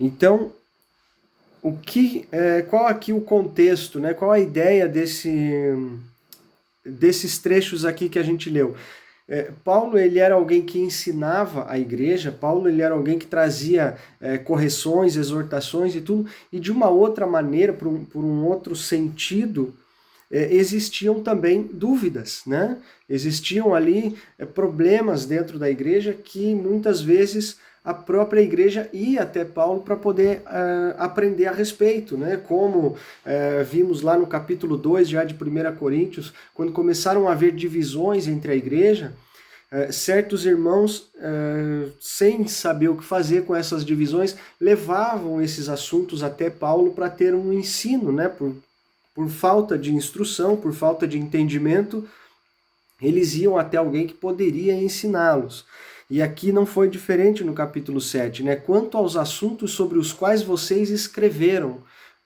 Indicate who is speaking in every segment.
Speaker 1: Então, qual aqui o contexto, né? Qual a ideia desses trechos aqui que a gente leu? Paulo, ele era alguém que ensinava a igreja, Paulo, ele era alguém que trazia correções, exortações e tudo, e de uma outra maneira, por um outro sentido, existiam também dúvidas, né? Existiam ali problemas dentro da igreja que muitas vezes a própria igreja ia até Paulo para poder aprender a respeito, né? Como vimos lá no capítulo 2 já de 1 Coríntios, quando começaram a haver divisões entre a igreja, certos irmãos, sem saber o que fazer com essas divisões, levavam esses assuntos até Paulo para ter um ensino, né? Por falta de instrução, por falta de entendimento, eles iam até alguém que poderia ensiná-los. E aqui não foi diferente no capítulo 7, né? Quanto aos assuntos sobre os quais vocês escreveram,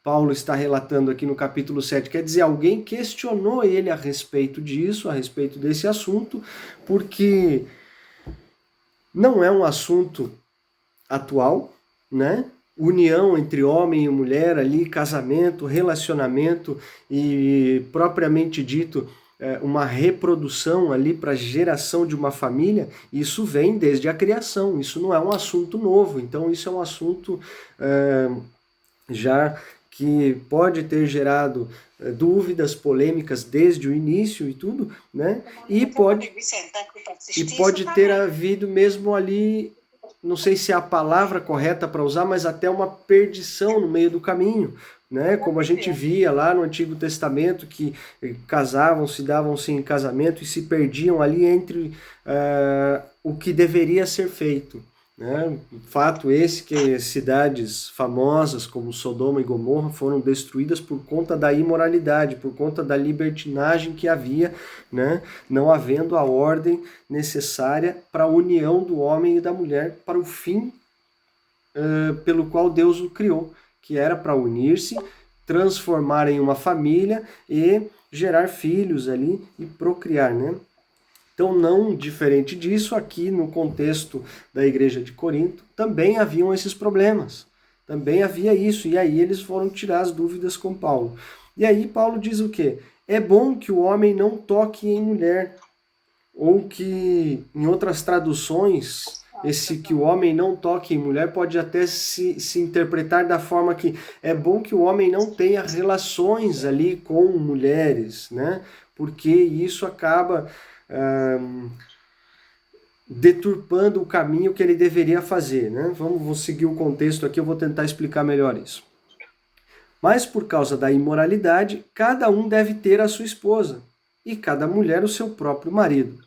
Speaker 1: Paulo está relatando aqui no capítulo 7, quer dizer, alguém questionou ele a respeito disso, a respeito desse assunto, porque não é um assunto atual, né? União entre homem e mulher ali, casamento, relacionamento e propriamente dito uma reprodução ali para geração de uma família, isso vem desde a criação, isso não é um assunto novo, então isso é um assunto já que pode ter gerado dúvidas, polêmicas desde o início e tudo, né? E pode ter havido mesmo ali, não sei se é a palavra correta para usar, mas até uma perdição no meio do caminho, né? Como a gente via lá no Antigo Testamento, que casavam, se davam-se em casamento e se perdiam ali entre o que deveria ser feito. Né? Fato esse que cidades famosas como Sodoma e Gomorra foram destruídas por conta da imoralidade, por conta da libertinagem que havia, né? Não havendo a ordem necessária para a união do homem e da mulher para o fim pelo qual Deus o criou, que era para unir-se, transformar em uma família e gerar filhos ali e procriar, né? Então, não diferente disso, aqui no contexto da igreja de Corinto, também haviam esses problemas. Também havia isso. E aí eles foram tirar as dúvidas com Paulo. E aí Paulo diz o quê? É bom que o homem não toque em mulher. Ou que, em outras traduções, esse que o homem não toque em mulher pode até se interpretar da forma que é bom que o homem não tenha relações ali com mulheres, né? Porque isso acaba deturpando o caminho que ele deveria fazer, né? Vamos seguir o contexto aqui, eu vou tentar explicar melhor isso. Mas por causa da imoralidade, cada um deve ter a sua esposa, e cada mulher o seu próprio marido.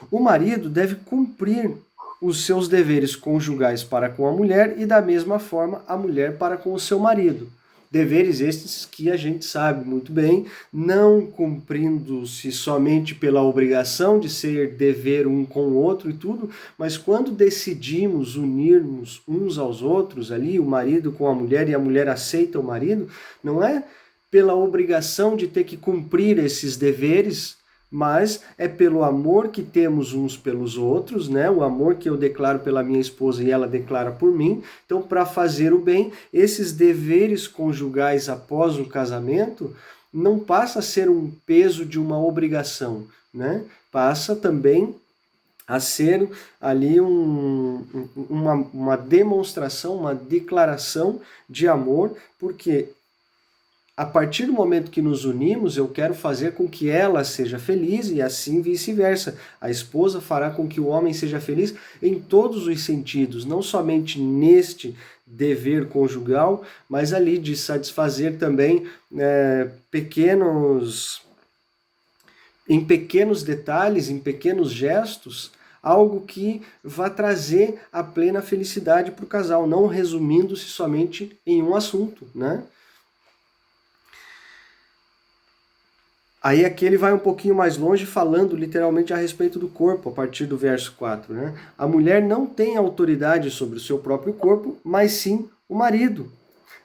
Speaker 1: O marido deve cumprir os seus deveres conjugais para com a mulher e da mesma forma a mulher para com o seu marido. Deveres estes que a gente sabe muito bem, não cumprindo-se somente pela obrigação de ser dever um com o outro e tudo, mas quando decidimos unirmos uns aos outros ali, o marido com a mulher e a mulher aceita o marido, não é pela obrigação de ter que cumprir esses deveres, mas é pelo amor que temos uns pelos outros, né? O amor que eu declaro pela minha esposa e ela declara por mim. Então, para fazer o bem, esses deveres conjugais após o casamento não passa a ser um peso de uma obrigação, né? Passa também a ser ali uma demonstração, uma declaração de amor, porque a partir do momento que nos unimos, eu quero fazer com que ela seja feliz e assim vice-versa. A esposa fará com que o homem seja feliz em todos os sentidos, não somente neste dever conjugal, mas ali de satisfazer também em pequenos detalhes, em pequenos gestos, algo que vá trazer a plena felicidade para o casal, não resumindo-se somente em um assunto, né? Aí aqui ele vai um pouquinho mais longe, falando literalmente a respeito do corpo, a partir do verso 4. Né? A mulher não tem autoridade sobre o seu próprio corpo, mas sim o marido.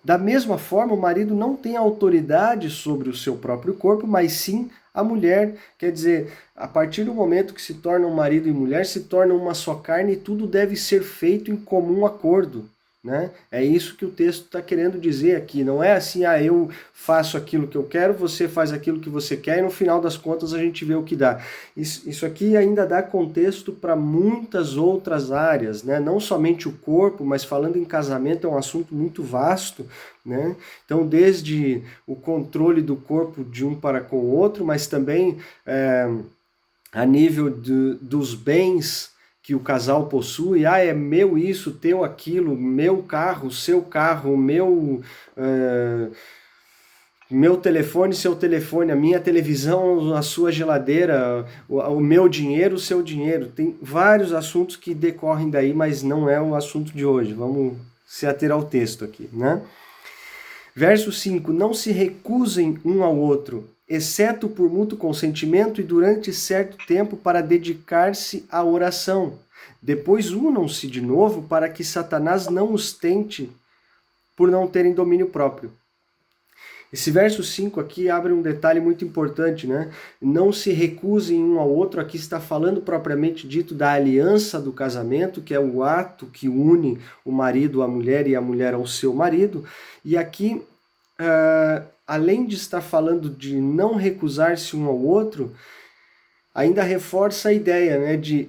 Speaker 1: Da mesma forma, o marido não tem autoridade sobre o seu próprio corpo, mas sim a mulher. Quer dizer, a partir do momento que se tornam marido e mulher, se tornam uma só carne e tudo deve ser feito em comum acordo. né? É isso que o texto está querendo dizer aqui. Não é assim, eu faço aquilo que eu quero, você faz aquilo que você quer, e no final das contas a gente vê o que dá. Isso aqui ainda dá contexto para muitas outras áreas, né? Não somente o corpo, mas falando em casamento é um assunto muito vasto, né? Então, desde o controle do corpo de um para com o outro, mas também a nível dos bens que o casal possui, é meu isso, teu aquilo, meu carro, seu carro, meu telefone, seu telefone, a minha televisão, a sua geladeira, o meu dinheiro, o seu dinheiro. Tem vários assuntos que decorrem daí, mas não é o assunto de hoje. Vamos se ater ao texto aqui, né? Verso 5, não se recusem um ao outro, exceto por mútuo consentimento e durante certo tempo para dedicar-se à oração. Depois unam-se de novo para que Satanás não os tente por não terem domínio próprio. Esse verso 5 aqui abre um detalhe muito importante, né? Não se recusem um ao outro, aqui está falando propriamente dito da aliança do casamento, que é o ato que une o marido à mulher e a mulher ao seu marido. E aqui, além de estar falando de não recusar-se um ao outro, ainda reforça a ideia, né, de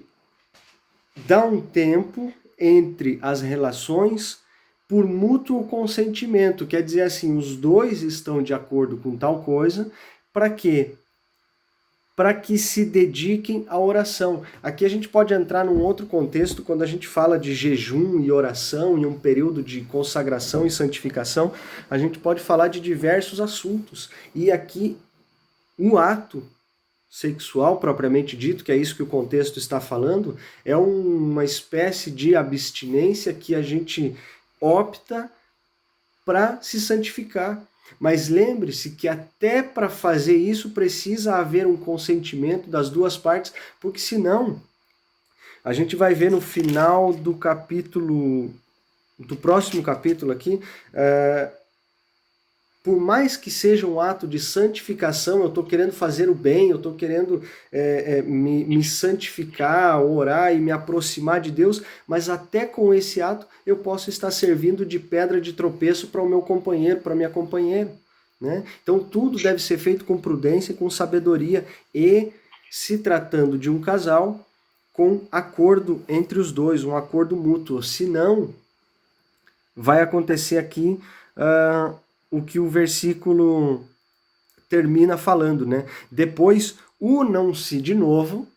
Speaker 1: dar um tempo entre as relações por mútuo consentimento, quer dizer assim, os dois estão de acordo com tal coisa, para quê? Para que se dediquem à oração. Aqui a gente pode entrar num outro contexto, quando a gente fala de jejum e oração, em um período de consagração e santificação, a gente pode falar de diversos assuntos. E aqui, o ato sexual, propriamente dito, que é isso que o contexto está falando, é uma espécie de abstinência que a gente opta para se santificar. Mas lembre-se que até para fazer isso precisa haver um consentimento das duas partes, porque senão a gente vai ver no final do capítulo, do próximo capítulo aqui, por mais que seja um ato de santificação, eu estou querendo fazer o bem, eu estou querendo me santificar, orar e me aproximar de Deus, mas até com esse ato eu posso estar servindo de pedra de tropeço para o meu companheiro, para a minha companheira, né? Então tudo deve ser feito com prudência e com sabedoria e, se tratando de um casal, com acordo entre os dois, um acordo mútuo. Senão, vai acontecer aqui o que o versículo termina falando, né? Depois, unam-se de novo.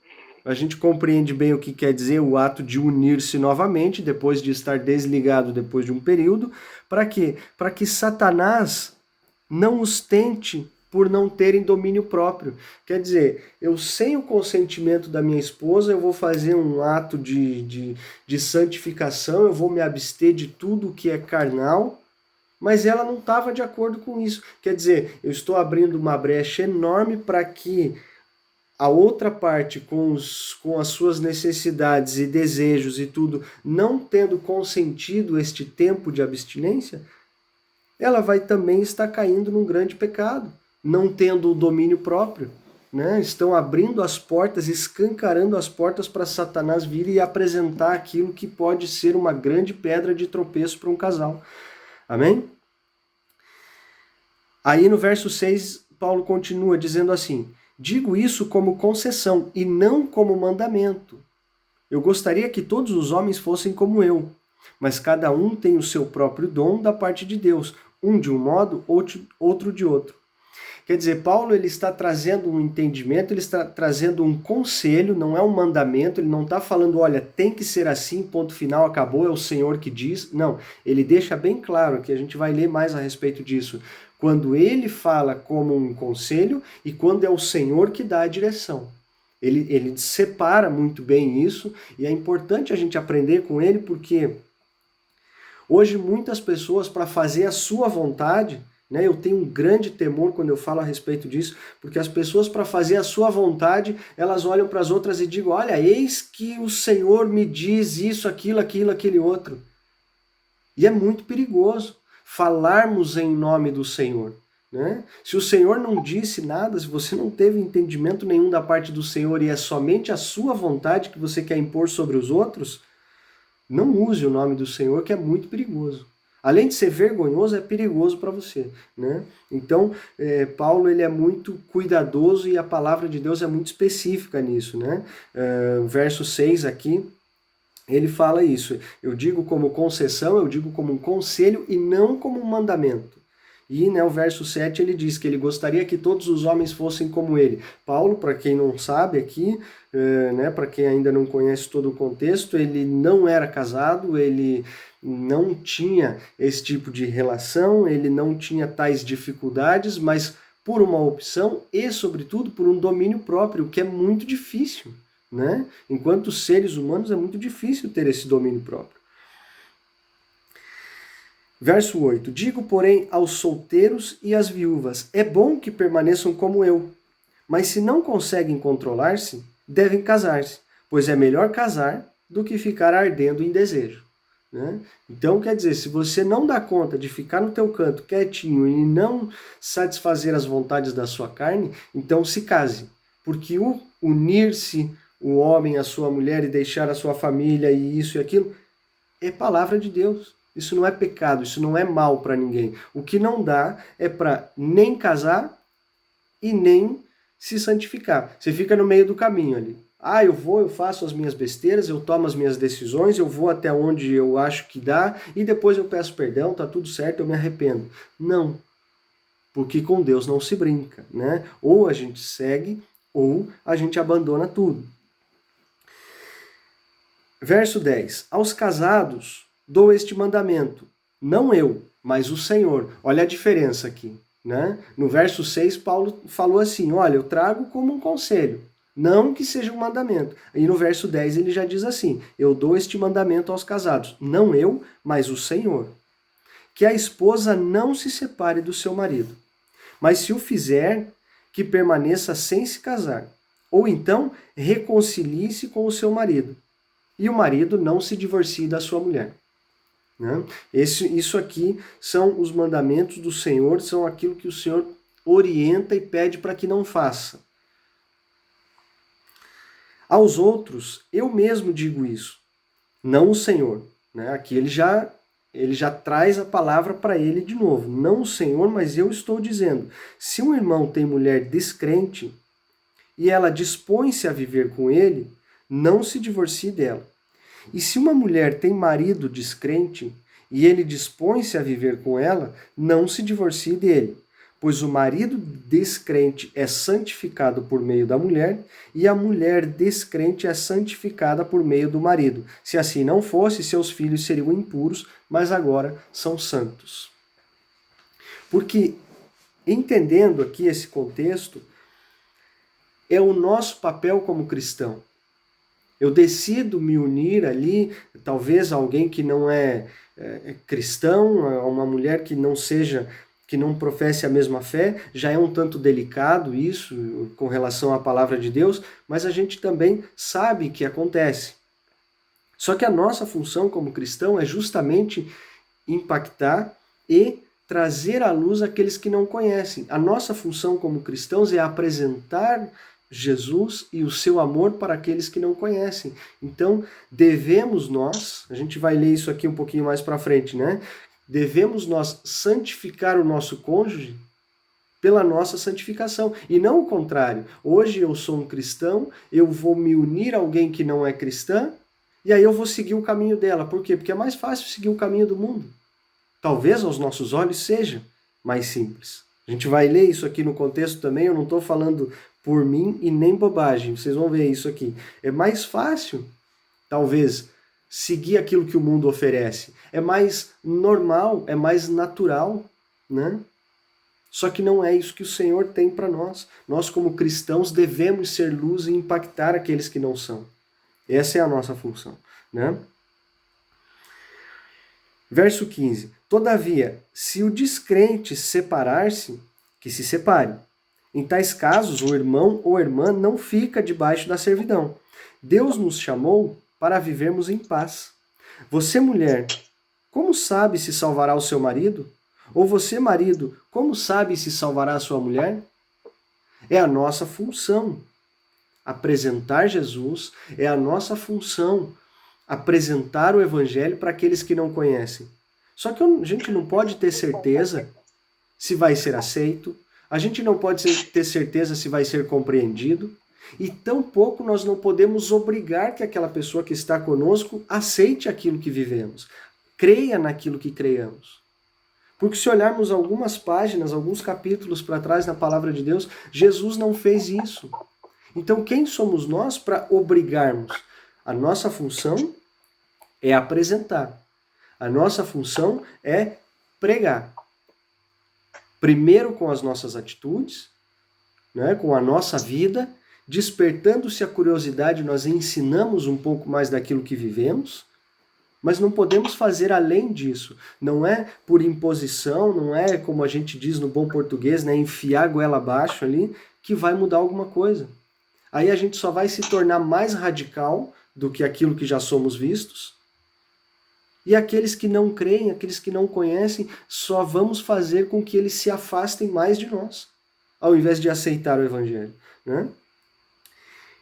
Speaker 1: A gente compreende bem o que quer dizer o ato de unir-se novamente, depois de estar desligado depois de um período. Para quê? Para que Satanás não os tente por não terem domínio próprio. Quer dizer, eu sem o consentimento da minha esposa, eu vou fazer um ato de santificação, eu vou me abster de tudo que é carnal, mas ela não estava de acordo com isso. Quer dizer, eu estou abrindo uma brecha enorme para que a outra parte, com as suas necessidades e desejos e tudo, não tendo consentido este tempo de abstinência, ela vai também estar caindo num grande pecado, não tendo o domínio próprio, né? Estão abrindo as portas, escancarando as portas para Satanás vir e apresentar aquilo que pode ser uma grande pedra de tropeço para um casal. Amém? Aí no verso 6, Paulo continua dizendo assim: digo isso como concessão e não como mandamento. Eu gostaria que todos os homens fossem como eu, mas cada um tem o seu próprio dom da parte de Deus, um de um modo, outro de outro. Quer dizer, Paulo ele está trazendo um entendimento, ele está trazendo um conselho, não é um mandamento, ele não está falando, olha, tem que ser assim, ponto final, acabou, é o Senhor que diz. Não, ele deixa bem claro, que a gente vai ler mais a respeito disso, quando ele fala como um conselho e quando é o Senhor que dá a direção. Ele separa muito bem isso e é importante a gente aprender com ele, porque hoje muitas pessoas, para fazer a sua vontade, né, eu tenho um grande temor quando eu falo a respeito disso, porque as pessoas, para fazer a sua vontade, elas olham para as outras e digam, olha, eis que o Senhor me diz isso, aquilo, aquele outro. E é muito perigoso falarmos em nome do Senhor, né? Se o Senhor não disse nada, se você não teve entendimento nenhum da parte do Senhor e é somente a sua vontade que você quer impor sobre os outros, Não use o nome do Senhor, que é muito perigoso. Além de ser vergonhoso, é perigoso para você, né? Então, Paulo ele é muito cuidadoso e a palavra de Deus é muito específica nisso, né? Verso 6 aqui, ele fala isso. Eu digo como concessão, eu digo como um conselho e não como um mandamento. E, né, o verso 7 ele diz que ele gostaria que todos os homens fossem como ele. Paulo, para quem não sabe aqui, né, para quem ainda não conhece todo o contexto, ele não era casado, ele não tinha esse tipo de relação, ele não tinha tais dificuldades, mas por uma opção e, sobretudo, por um domínio próprio, o que é muito difícil, né? Enquanto seres humanos é muito difícil ter esse domínio próprio. Verso 8: Digo, porém, aos solteiros e às viúvas, é bom que permaneçam como eu, mas se não conseguem controlar-se, devem casar-se, pois é melhor casar do que ficar ardendo em desejo. Né? Então, quer dizer, se você não dá conta de ficar no teu canto quietinho e não satisfazer as vontades da sua carne, então se case, porque o unir-se o homem à sua mulher e deixar a sua família e isso e aquilo, é palavra de Deus. Isso não é pecado, isso não é mal para ninguém. O que não dá é para nem casar e nem se santificar. Você fica no meio do caminho ali. Eu faço as minhas besteiras, eu tomo as minhas decisões, eu vou até onde eu acho que dá e depois eu peço perdão, tá tudo certo, eu me arrependo. Não, porque com Deus não se brinca, né? Ou a gente segue ou a gente abandona tudo. Verso 10. Aos casados dou este mandamento, não eu, mas o Senhor. Olha a diferença aqui, né? No verso 6, Paulo falou assim, olha, eu trago como um conselho, não que seja um mandamento. E no verso 10 ele já diz assim, eu dou este mandamento aos casados, não eu, mas o Senhor. Que a esposa não se separe do seu marido, mas se o fizer, que permaneça sem se casar, ou então reconcilie-se com o seu marido, e o marido não se divorcie da sua mulher. Né? Isso aqui são os mandamentos do Senhor, são aquilo que o Senhor orienta e pede para que não faça. Aos outros, eu mesmo digo isso, não o Senhor. Né? Aqui ele já traz a palavra para ele de novo. Não o Senhor, mas eu estou dizendo. Se um irmão tem mulher descrente e ela dispõe-se a viver com ele, não se divorcie dela. E se uma mulher tem marido descrente e ele dispõe-se a viver com ela, não se divorcie dele, pois o marido descrente é santificado por meio da mulher e a mulher descrente é santificada por meio do marido. Se assim não fosse, seus filhos seriam impuros, mas agora são santos. Porque, entendendo aqui esse contexto, é o nosso papel como cristão. Eu decido me unir ali, talvez alguém que não é cristão, uma mulher que não professe a mesma fé, já é um tanto delicado isso com relação à palavra de Deus, mas a gente também sabe que acontece. Só que a nossa função como cristão é justamente impactar e trazer à luz aqueles que não conhecem. A nossa função como cristãos é apresentar Jesus e o seu amor para aqueles que não conhecem. Então, devemos nós, a gente vai ler isso aqui um pouquinho mais para frente, né? Devemos nós santificar o nosso cônjuge pela nossa santificação, e não o contrário. Hoje eu sou um cristão, eu vou me unir a alguém que não é cristã, e aí eu vou seguir o caminho dela. Por quê? Porque é mais fácil seguir o caminho do mundo. Talvez aos nossos olhos seja mais simples. A gente vai ler isso aqui no contexto também, eu não estou falando por mim e nem bobagem, vocês vão ver isso aqui. É mais fácil, talvez, seguir aquilo que o mundo oferece. É mais normal, é mais natural, né? Só que não é isso que o Senhor tem para nós. Nós, como cristãos, devemos ser luz e impactar aqueles que não são. Essa é a nossa função, né? Verso 15. Todavia, se o descrente separar-se, que se separe. Em tais casos, o irmão ou irmã não fica debaixo da servidão. Deus nos chamou para vivermos em paz. Você, mulher, como sabe se salvará o seu marido? Ou você, marido, como sabe se salvará a sua mulher? É a nossa função apresentar Jesus, é a nossa função apresentar o evangelho para aqueles que não conhecem. Só que a gente não pode ter certeza se vai ser aceito, a gente não pode ter certeza se vai ser compreendido, e tampouco nós não podemos obrigar que aquela pessoa que está conosco aceite aquilo que vivemos, creia naquilo que creiamos. Porque se olharmos algumas páginas, alguns capítulos para trás na palavra de Deus, Jesus não fez isso. Então quem somos nós para obrigarmos? A nossa função é apresentar. A nossa função é pregar. Primeiro com as nossas atitudes, né, com a nossa vida, despertando-se a curiosidade, nós ensinamos um pouco mais daquilo que vivemos, mas não podemos fazer além disso. Não é por imposição, não é, como a gente diz no bom português, né, enfiar a goela abaixo ali, que vai mudar alguma coisa. Aí a gente só vai se tornar mais radical do que aquilo que já somos vistos. E aqueles que não creem, aqueles que não conhecem, só vamos fazer com que eles se afastem mais de nós, ao invés de aceitar o evangelho, né?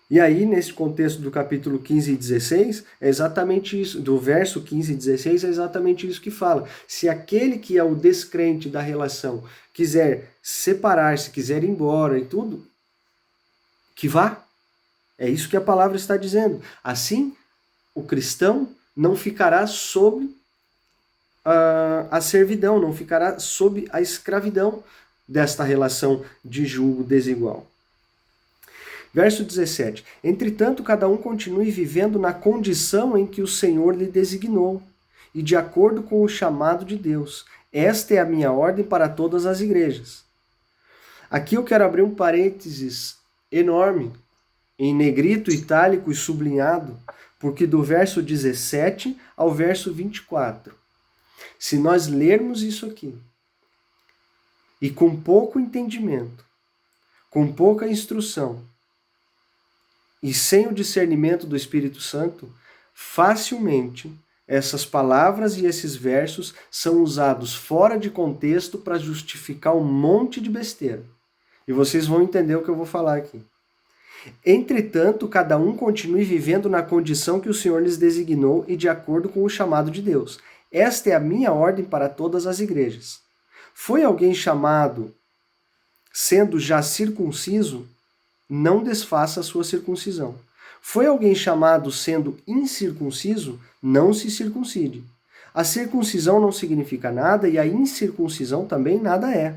Speaker 1: E aí, nesse contexto do capítulo 15 e 16, é exatamente isso, do verso 15 e 16, é exatamente isso que fala. Se aquele que é o descrente da relação quiser separar-se, quiser ir embora e tudo, que vá. É isso que a palavra está dizendo. Assim, o cristão não ficará sob a servidão, não ficará sob a escravidão desta relação de julgo desigual. Verso 17. Entretanto, cada um continue vivendo na condição em que o Senhor lhe designou, e de acordo com o chamado de Deus. Esta é a minha ordem para todas as igrejas. Aqui eu quero abrir um parênteses enorme, em negrito, itálico e sublinhado, porque do verso 17 ao verso 24. Se nós lermos isso aqui, e com pouco entendimento, com pouca instrução, e sem o discernimento do Espírito Santo, facilmente essas palavras e esses versos são usados fora de contexto para justificar um monte de besteira. E vocês vão entender o que eu vou falar aqui. Entretanto, cada um continue vivendo na condição que o Senhor lhes designou e de acordo com o chamado de Deus. Esta é a minha ordem para todas as igrejas. Foi alguém chamado sendo já circunciso? Não desfaça a sua circuncisão. Foi alguém chamado sendo incircunciso? Não se circuncide. A circuncisão não significa nada e a incircuncisão também nada é.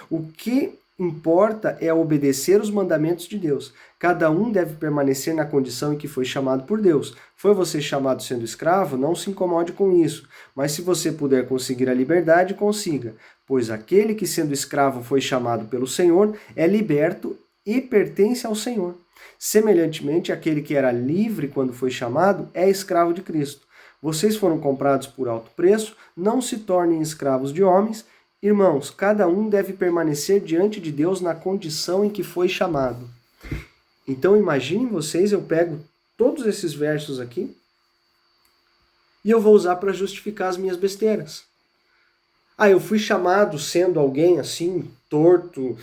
Speaker 1: O que importa é obedecer os mandamentos de Deus. Cada um deve permanecer na condição em que foi chamado por Deus. Foi você chamado sendo escravo? Não se incomode com isso. Mas se você puder conseguir a liberdade, consiga. Pois aquele que sendo escravo foi chamado pelo Senhor é liberto e pertence ao Senhor. Semelhantemente, aquele que era livre quando foi chamado é escravo de Cristo. Vocês foram comprados por alto preço, não se tornem escravos de homens. Irmãos, cada um deve permanecer diante de Deus na condição em que foi chamado. Então imaginem vocês, eu pego todos esses versos aqui e eu vou usar para justificar as minhas besteiras. Eu fui chamado sendo alguém assim, torto,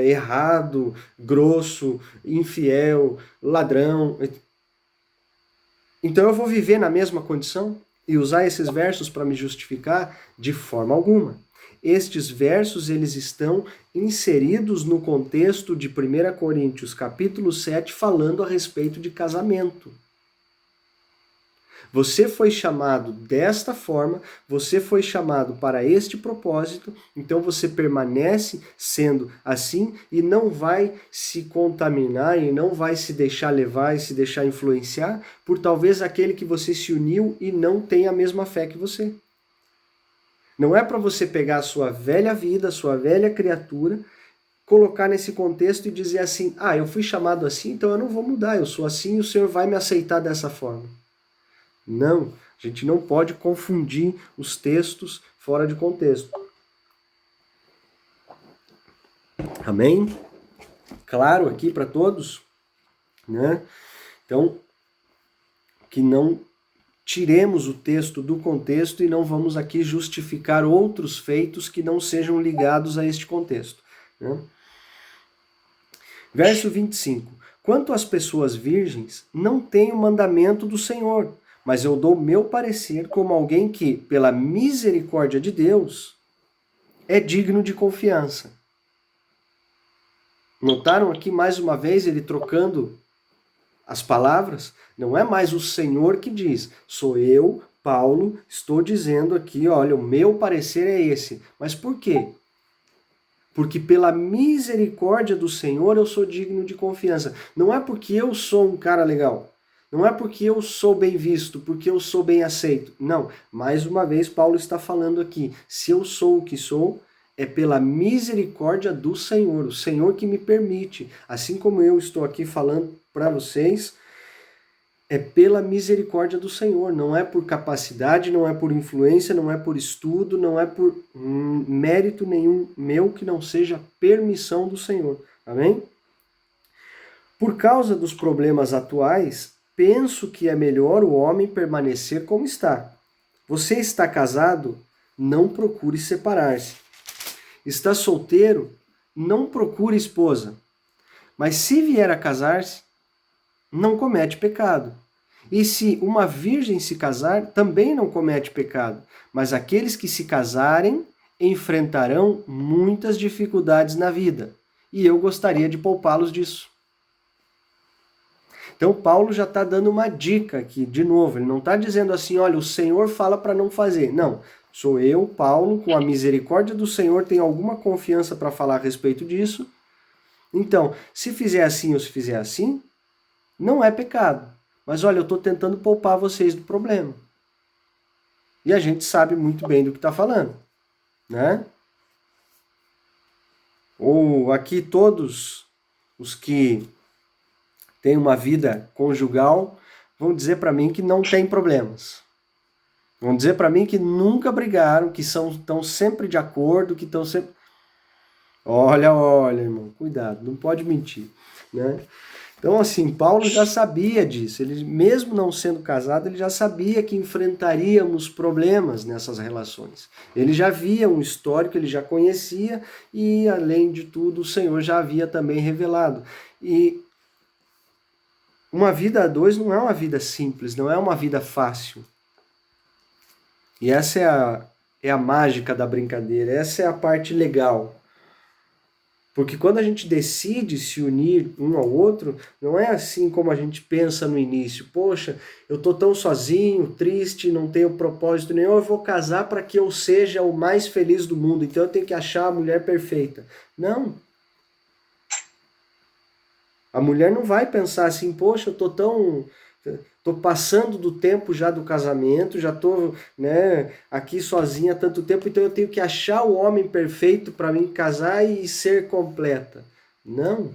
Speaker 1: errado, grosso, infiel, ladrão. Então eu vou viver na mesma condição e usar esses versos para me justificar? De forma alguma. Estes versos eles estão inseridos no contexto de 1 Coríntios capítulo 7, falando a respeito de casamento. Você foi chamado desta forma, você foi chamado para este propósito, então você permanece sendo assim e não vai se contaminar e não vai se deixar levar e se deixar influenciar por talvez aquele que você se uniu e não tem a mesma fé que você. Não é para você pegar a sua velha vida, a sua velha criatura, colocar nesse contexto e dizer assim, eu fui chamado assim, então eu não vou mudar, eu sou assim e o Senhor vai me aceitar dessa forma. Não, a gente não pode confundir os textos fora de contexto. Amém? Claro aqui para todos, né? Então, que não tiremos o texto do contexto e não vamos aqui justificar outros feitos que não sejam ligados a este contexto, né? Verso 25. Quanto às pessoas virgens, não têm o mandamento do Senhor, mas eu dou meu parecer como alguém que, pela misericórdia de Deus, é digno de confiança. Notaram aqui mais uma vez ele trocando as palavras? Não é mais o Senhor que diz, sou eu, Paulo, estou dizendo aqui, olha, o meu parecer é esse. Mas por quê? Porque pela misericórdia do Senhor eu sou digno de confiança. Não é porque eu sou um cara legal. Não é porque eu sou bem visto, porque eu sou bem aceito. Não, mais uma vez Paulo está falando aqui, se eu sou o que sou, é pela misericórdia do Senhor, o Senhor que me permite. Assim como eu estou aqui falando para vocês, é pela misericórdia do Senhor, não é por capacidade, não é por influência, não é por estudo, não é por mérito nenhum meu que não seja permissão do Senhor. Amém? Por causa dos problemas atuais, penso que é melhor o homem permanecer como está. Você está casado? Não procure separar-se. Está solteiro? Não procure esposa. Mas se vier a casar-se, não comete pecado. E se uma virgem se casar, também não comete pecado. Mas aqueles que se casarem enfrentarão muitas dificuldades na vida. E eu gostaria de poupá-los disso. Então Paulo já está dando uma dica aqui, de novo. Ele não está dizendo assim, olha, o Senhor fala para não fazer. Não, sou eu, Paulo, com a misericórdia do Senhor, tenho alguma confiança para falar a respeito disso. Então, se fizer assim ou se fizer assim, não é pecado. Mas olha, eu estou tentando poupar vocês do problema. E a gente sabe muito bem do que está falando, né? Ou aqui todos os que têm uma vida conjugal vão dizer para mim que não tem problemas. Vão dizer para mim que nunca brigaram, que estão sempre de acordo, que estão sempre... Olha, irmão, cuidado, não pode mentir, né? Então, assim, Paulo já sabia disso. Ele, mesmo não sendo casado, ele já sabia que enfrentaríamos problemas nessas relações. Ele já via um histórico, ele já conhecia e, além de tudo, o Senhor já havia também revelado. E uma vida a dois não é uma vida simples, não é uma vida fácil. E essa é a mágica da brincadeira, essa é a parte legal. Porque quando a gente decide se unir um ao outro, não é assim como a gente pensa no início. Poxa, eu tô tão sozinho, triste, não tenho propósito nenhum, eu vou casar para que eu seja o mais feliz do mundo, então eu tenho que achar a mulher perfeita. Não. A mulher não vai pensar assim, poxa, eu tô passando do tempo já do casamento, já tô, né, aqui sozinha há tanto tempo, então eu tenho que achar o homem perfeito para mim casar e ser completa. Não.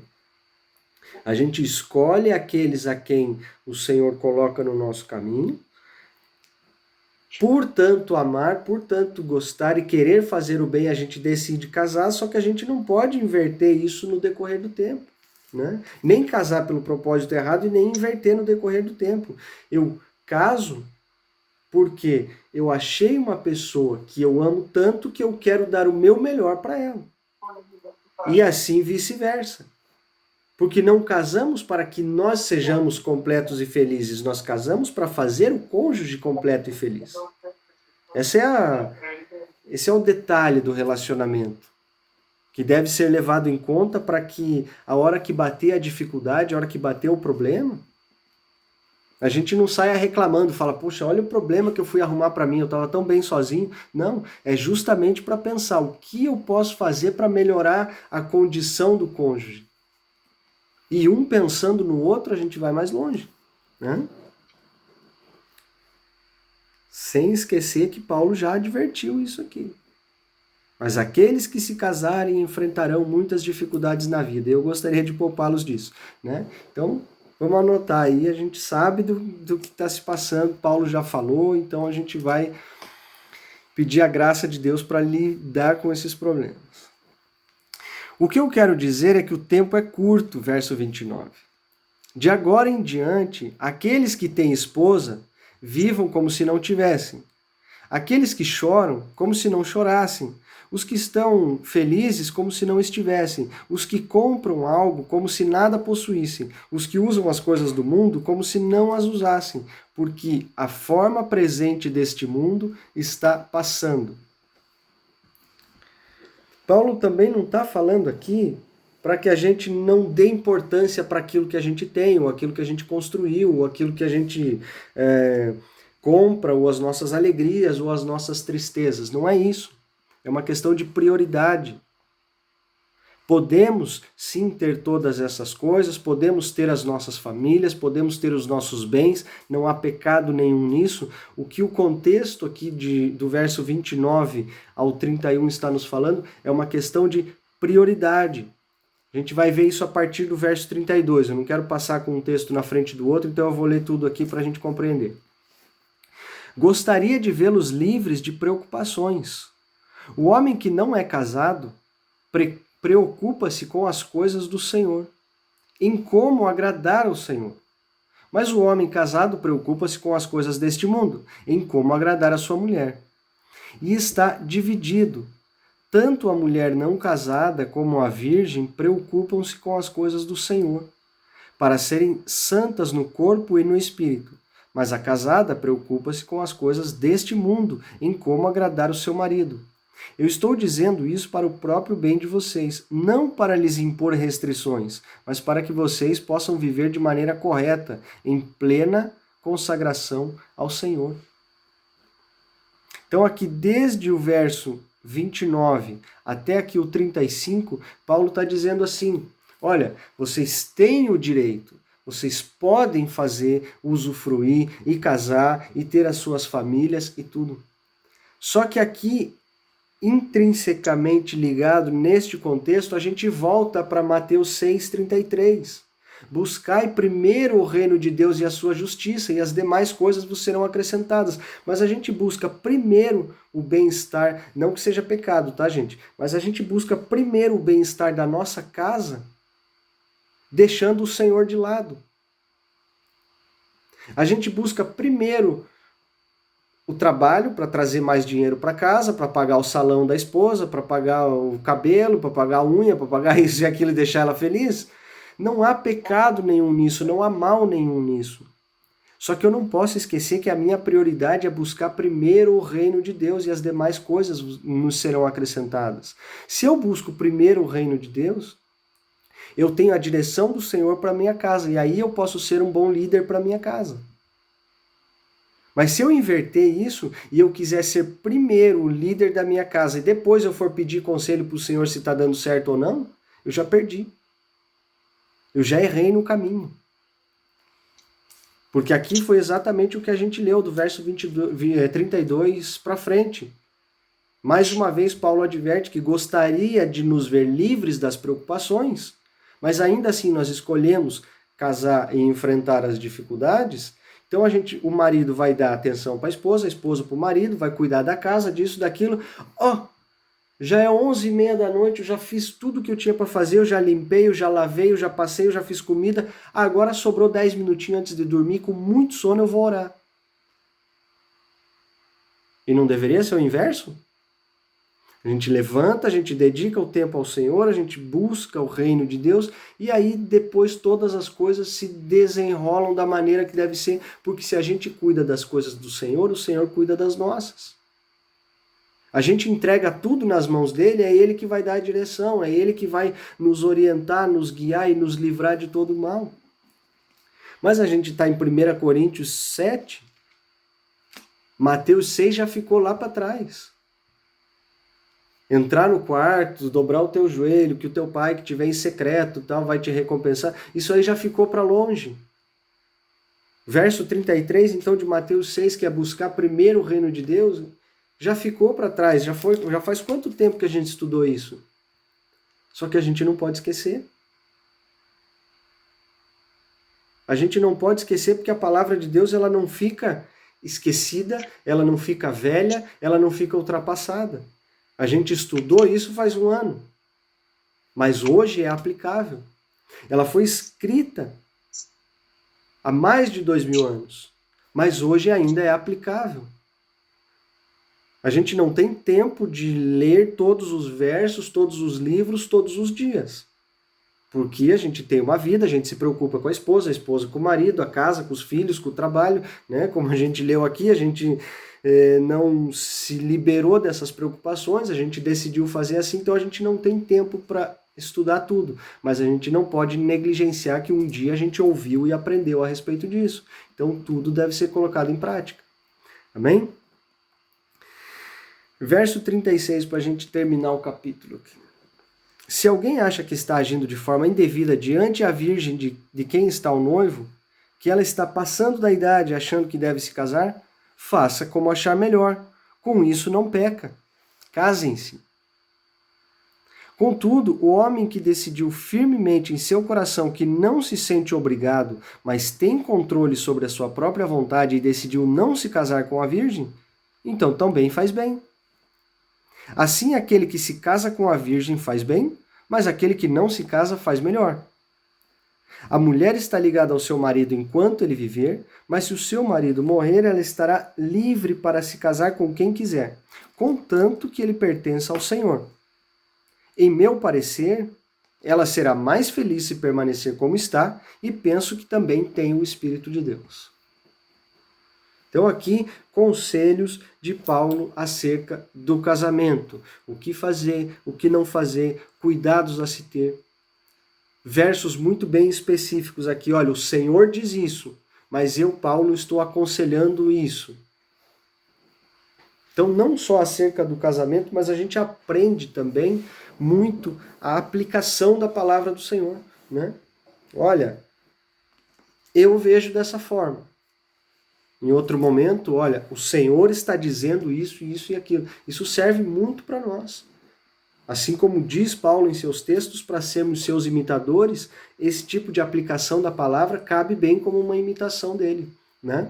Speaker 1: A gente escolhe aqueles a quem o Senhor coloca no nosso caminho, por tanto amar, por tanto gostar e querer fazer o bem, a gente decide casar, só que a gente não pode inverter isso no decorrer do tempo. Né? Nem casar pelo propósito errado e nem inverter no decorrer do tempo. Eu caso porque eu achei uma pessoa que eu amo tanto que eu quero dar o meu melhor para ela. E assim vice-versa. Porque não casamos para que nós sejamos completos e felizes, nós casamos para fazer o cônjuge completo e feliz. Esse é o detalhe do relacionamento, que deve ser levado em conta para que a hora que bater a dificuldade, a hora que bater o problema, a gente não saia reclamando, fala, poxa, olha o problema que eu fui arrumar para mim, eu estava tão bem sozinho. Não, é justamente para pensar o que eu posso fazer para melhorar a condição do cônjuge. E um pensando no outro, a gente vai mais longe, né? Sem esquecer que Paulo já advertiu isso aqui. Mas aqueles que se casarem enfrentarão muitas dificuldades na vida. Eu gostaria de poupá-los disso, né? Então, vamos anotar aí. A gente sabe do que está se passando. Paulo já falou, então a gente vai pedir a graça de Deus para lidar com esses problemas. O que eu quero dizer é que o tempo é curto, verso 29. De agora em diante, aqueles que têm esposa, vivam como se não tivessem. Aqueles que choram, como se não chorassem. Os que estão felizes, como se não estivessem. Os que compram algo, como se nada possuíssem. Os que usam as coisas do mundo, como se não as usassem. Porque a forma presente deste mundo está passando. Paulo também não está falando aqui para que a gente não dê importância para aquilo que a gente tem, ou aquilo que a gente construiu, ou aquilo que a gente compra, ou as nossas alegrias, ou as nossas tristezas. Não é isso. É uma questão de prioridade. Podemos sim ter todas essas coisas, podemos ter as nossas famílias, podemos ter os nossos bens, não há pecado nenhum nisso. O que o contexto aqui do verso 29 ao 31 está nos falando é uma questão de prioridade. A gente vai ver isso a partir do verso 32. Eu não quero passar com um texto na frente do outro, então eu vou ler tudo aqui para a gente compreender. Gostaria de vê-los livres de preocupações. O homem que não é casado preocupa-se com as coisas do Senhor, em como agradar ao Senhor. Mas o homem casado preocupa-se com as coisas deste mundo, em como agradar a sua mulher. E está dividido. Tanto a mulher não casada como a virgem preocupam-se com as coisas do Senhor, para serem santas no corpo e no espírito. Mas a casada preocupa-se com as coisas deste mundo, em como agradar o seu marido. Eu estou dizendo isso para o próprio bem de vocês, não para lhes impor restrições, mas para que vocês possam viver de maneira correta, em plena consagração ao Senhor. Então aqui desde o verso 29 até aqui o 35, Paulo está dizendo assim, olha, vocês têm o direito, vocês podem fazer, usufruir e casar e ter as suas famílias e tudo. Só que aqui, intrinsecamente ligado neste contexto, a gente volta para Mateus 6,33. Buscai primeiro o reino de Deus e a sua justiça, e as demais coisas vos serão acrescentadas. Mas a gente busca primeiro o bem-estar, não que seja pecado, tá, gente? Mas a gente busca primeiro o bem-estar da nossa casa, deixando o Senhor de lado. A gente busca primeiro o trabalho para trazer mais dinheiro para casa, para pagar o salão da esposa, para pagar o cabelo, para pagar a unha, para pagar isso e aquilo e deixar ela feliz. Não há pecado nenhum nisso, não há mal nenhum nisso. Só que eu não posso esquecer que a minha prioridade é buscar primeiro o reino de Deus e as demais coisas nos serão acrescentadas. Se eu busco primeiro o reino de Deus, eu tenho a direção do Senhor para minha casa e aí eu posso ser um bom líder para minha casa. Mas se eu inverter isso e eu quiser ser primeiro o líder da minha casa e depois eu for pedir conselho para o Senhor se está dando certo ou não, eu já perdi. Eu já errei no caminho. Porque aqui foi exatamente o que a gente leu do verso 32 para frente. Mais uma vez, Paulo adverte que gostaria de nos ver livres das preocupações, mas ainda assim nós escolhemos casar e enfrentar as dificuldades. Então o marido vai dar atenção para a esposa para o marido, vai cuidar da casa, disso, daquilo. Já é 11h30 da noite, eu já fiz tudo que eu tinha para fazer, eu já limpei, eu já lavei, eu já passei, eu já fiz comida. Agora sobrou 10 minutinhos antes de dormir, com muito sono eu vou orar. E não deveria ser o inverso? A gente levanta, a gente dedica o tempo ao Senhor, a gente busca o reino de Deus e aí depois todas as coisas se desenrolam da maneira que deve ser, porque se a gente cuida das coisas do Senhor, o Senhor cuida das nossas. A gente entrega tudo nas mãos dele, é ele que vai dar a direção, é ele que vai nos orientar, nos guiar e nos livrar de todo o mal. Mas a gente está em 1 Coríntios 7, Mateus 6 já ficou lá para trás. Entrar no quarto, dobrar o teu joelho, que o teu pai que estiver em secreto tal, vai te recompensar, isso aí já ficou para longe. Verso 33, então, de Mateus 6, que é buscar primeiro o reino de Deus, já ficou para trás, já faz quanto tempo que a gente estudou isso? Só que a gente não pode esquecer. A gente não pode esquecer porque a palavra de Deus ela não fica esquecida, ela não fica velha, ela não fica ultrapassada. A gente estudou isso faz um ano, mas hoje é aplicável. Ela foi escrita há mais de 2000 anos, mas hoje ainda é aplicável. A gente não tem tempo de ler todos os versos, todos os livros, todos os dias. Porque a gente tem uma vida, a gente se preocupa com a esposa com o marido, a casa, com os filhos, com o trabalho, né? Como a gente leu aqui, a gente não se liberou dessas preocupações, a gente decidiu fazer assim, então a gente não tem tempo para estudar tudo. Mas a gente não pode negligenciar que um dia a gente ouviu e aprendeu a respeito disso. Então tudo deve ser colocado em prática. Amém? Verso 36, para a gente terminar o capítulo aqui. Se alguém acha que está agindo de forma indevida diante a virgem de quem está o noivo, que ela está passando da idade achando que deve se casar, faça como achar melhor. Com isso não peca. Casem-se. Contudo, o homem que decidiu firmemente em seu coração que não se sente obrigado, mas tem controle sobre a sua própria vontade e decidiu não se casar com a virgem, então também faz bem. Assim, aquele que se casa com a virgem faz bem, mas aquele que não se casa faz melhor. A mulher está ligada ao seu marido enquanto ele viver, mas se o seu marido morrer, ela estará livre para se casar com quem quiser, contanto que ele pertença ao Senhor. Em meu parecer, ela será mais feliz se permanecer como está, e penso que também tem o Espírito de Deus. Então aqui, conselhos de Paulo acerca do casamento. O que fazer, o que não fazer, cuidados a se ter. Versos muito bem específicos aqui. Olha, o Senhor diz isso, mas eu, Paulo, estou aconselhando isso. Então, não só acerca do casamento, mas a gente aprende também muito a aplicação da palavra do Senhor, né? Olha, eu vejo dessa forma. Em outro momento, olha, o Senhor está dizendo isso, isso e aquilo. Isso serve muito para nós. Assim como diz Paulo em seus textos, para sermos seus imitadores, esse tipo de aplicação da palavra cabe bem como uma imitação dele, né?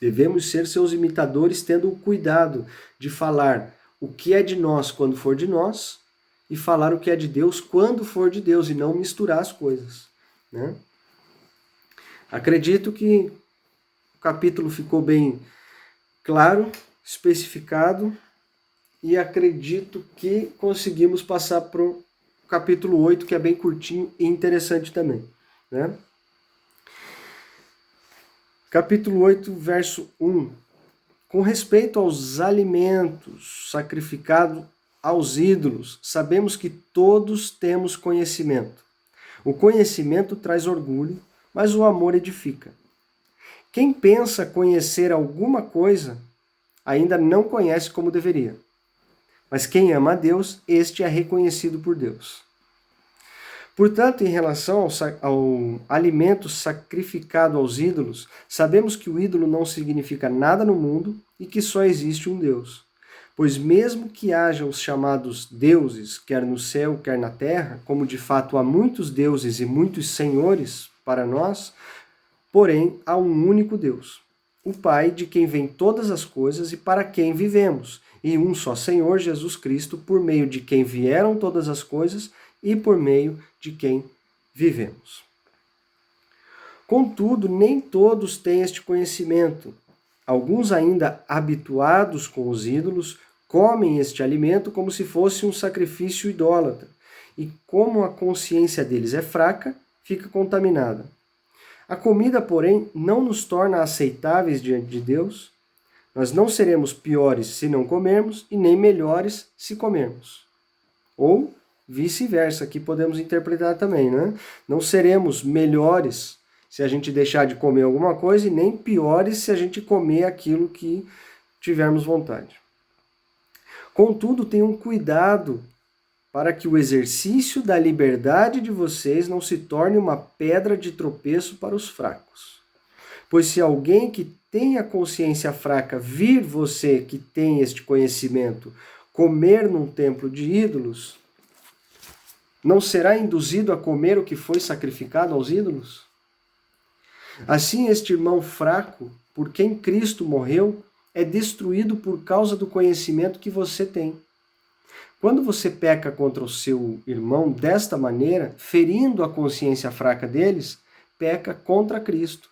Speaker 1: Devemos ser seus imitadores, tendo o cuidado de falar o que é de nós quando for de nós e falar o que é de Deus quando for de Deus e não misturar as coisas, né? Acredito que o capítulo ficou bem claro, especificado, e acredito que conseguimos passar para o capítulo 8, que é bem curtinho e interessante também, né? Capítulo 8, verso 1. Com respeito aos alimentos sacrificados aos ídolos, sabemos que todos temos conhecimento. O conhecimento traz orgulho, mas o amor edifica. Quem pensa conhecer alguma coisa, ainda não conhece como deveria. Mas quem ama a Deus, este é reconhecido por Deus. Portanto, em relação ao alimento sacrificado aos ídolos, sabemos que o ídolo não significa nada no mundo e que só existe um Deus. Pois mesmo que haja os chamados deuses, quer no céu, quer na terra, como de fato há muitos deuses e muitos senhores para nós, porém, há um único Deus, o Pai, de quem vêm todas as coisas e para quem vivemos, e um só Senhor, Jesus Cristo, por meio de quem vieram todas as coisas e por meio de quem vivemos. Contudo, nem todos têm este conhecimento. Alguns, ainda habituados com os ídolos, comem este alimento como se fosse um sacrifício idólatra, e como a consciência deles é fraca, fica contaminada. A comida, porém, não nos torna aceitáveis diante de Deus. Nós não seremos piores se não comermos e nem melhores se comermos. Ou vice-versa, aqui podemos interpretar também, né? Não seremos melhores se a gente deixar de comer alguma coisa e nem piores se a gente comer aquilo que tivermos vontade. Contudo, tenham cuidado para que o exercício da liberdade de vocês não se torne uma pedra de tropeço para os fracos. Pois se alguém que tem a consciência fraca vir você que tem este conhecimento comer num templo de ídolos, não será induzido a comer o que foi sacrificado aos ídolos? Assim, este irmão fraco, por quem Cristo morreu, é destruído por causa do conhecimento que você tem. Quando você peca contra o seu irmão desta maneira, ferindo a consciência fraca deles, peca contra Cristo.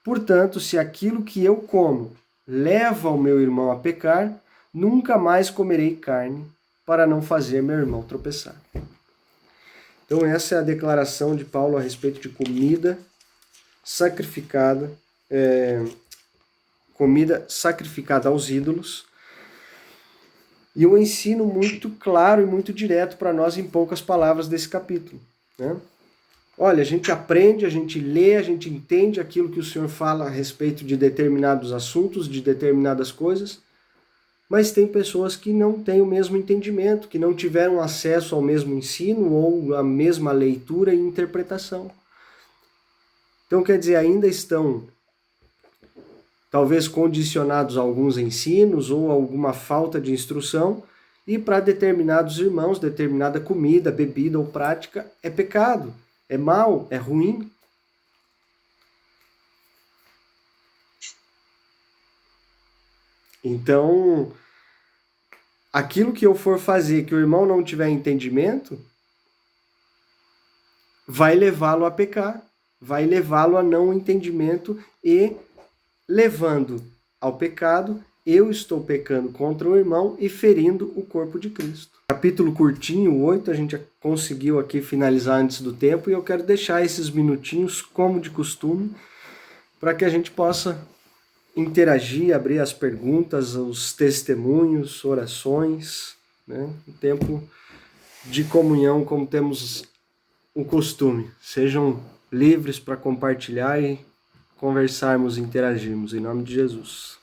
Speaker 1: Portanto, se aquilo que eu como leva o meu irmão a pecar, nunca mais comerei carne para não fazer meu irmão tropeçar. Então essa é a declaração de Paulo a respeito de comida sacrificada, aos ídolos, e um ensino muito claro e muito direto para nós em poucas palavras desse capítulo, né? Olha, a gente aprende, a gente lê, a gente entende aquilo que o Senhor fala a respeito de determinados assuntos, de determinadas coisas, mas tem pessoas que não têm o mesmo entendimento, que não tiveram acesso ao mesmo ensino ou à mesma leitura e interpretação. Então, quer dizer, ainda estão talvez condicionados a alguns ensinos ou alguma falta de instrução, e para determinados irmãos, determinada comida, bebida ou prática é pecado, é mal, é ruim. Então, aquilo que eu for fazer que o irmão não tiver entendimento, vai levá-lo a pecar, vai levá-lo a não entendimento, e levando ao pecado, eu estou pecando contra o irmão e ferindo o corpo de Cristo. Capítulo curtinho, 8, a gente conseguiu aqui finalizar antes do tempo, e eu quero deixar esses minutinhos, como de costume, para que a gente possa interagir, abrir as perguntas, os testemunhos, orações, né? Um tempo de comunhão, como temos o costume. Sejam livres para compartilhar e conversarmos, interagirmos, em nome de Jesus.